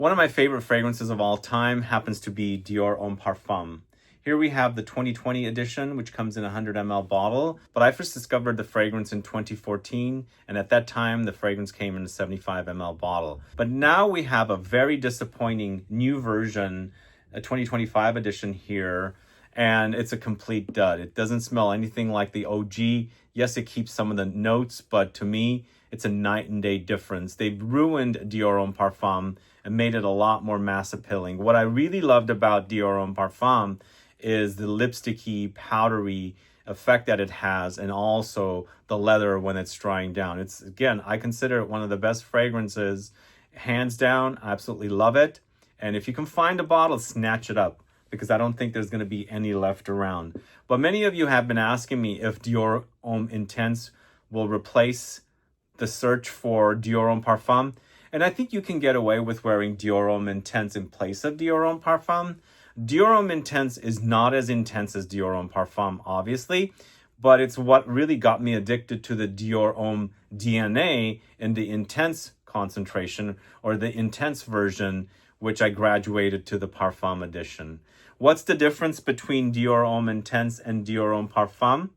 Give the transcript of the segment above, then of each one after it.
One of my favorite fragrances of all time happens to be Dior Homme Parfum. Here we have the 2020 edition, which comes in a 100 ml bottle, but I first discovered the fragrance in 2014, and at that time, the fragrance came in a 75 ml bottle. But now we have a very disappointing new version, a 2025 edition here, and it's a complete dud. It doesn't smell anything like the OG. Yes, it keeps some of the notes, but to me, it's a night and day difference. They've ruined Dior Homme Parfum and made it a lot more mass appealing. What I really loved about Dior Homme Parfum is the lipsticky, powdery effect that it has, and also the leather when it's drying down. It's, again, I consider it one of the best fragrances, hands down. I absolutely love it. And if you can find a bottle, snatch it up, because I don't think there's going to be any left around. But many of you have been asking me if Dior Homme Intense will replace the search for Dior Homme Parfum. And I think you can get away with wearing Dior Homme Intense in place of Dior Homme Parfum. Dior Homme Intense is not as intense as Dior Homme Parfum, obviously, but it's what really got me addicted to the Dior Homme DNA in the intense concentration, or the intense version, which I graduated to the Parfum edition. What's the difference between Dior Homme Intense and Dior Homme Parfum?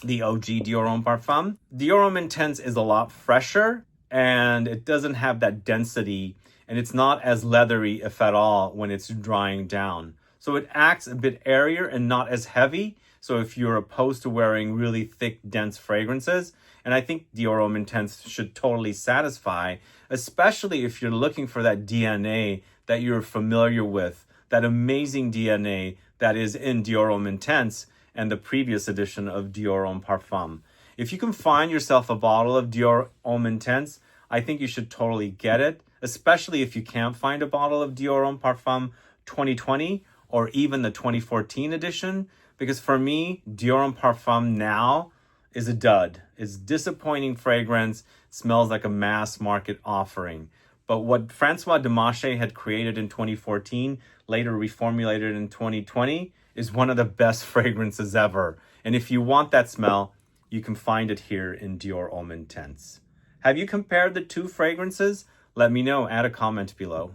The OG Dior Homme Parfum. Dior Homme Intense is a lot fresher, and it doesn't have that density, and it's not as leathery, if at all, when it's drying down. So it acts a bit airier and not as heavy. So if you're opposed to wearing really thick, dense fragrances, and I think Dior Homme Intense should totally satisfy, especially if you're looking for that DNA that you're familiar with, that amazing DNA that is in Dior Homme Intense and the previous edition of Dior Homme Parfum. If you can find yourself a bottle of Dior Homme Intense, I think you should totally get it, especially if you can't find a bottle of Dior Homme Parfum 2020 or even the 2014 edition, because for me, Dior Homme Parfum now is a dud. It's disappointing fragrance, smells like a mass market offering. But what Francois Demachet had created in 2014, later reformulated in 2020, is one of the best fragrances ever. And if you want that smell, you can find it here in Dior Homme Intense. Have you compared the two fragrances? Let me know. Add a comment below.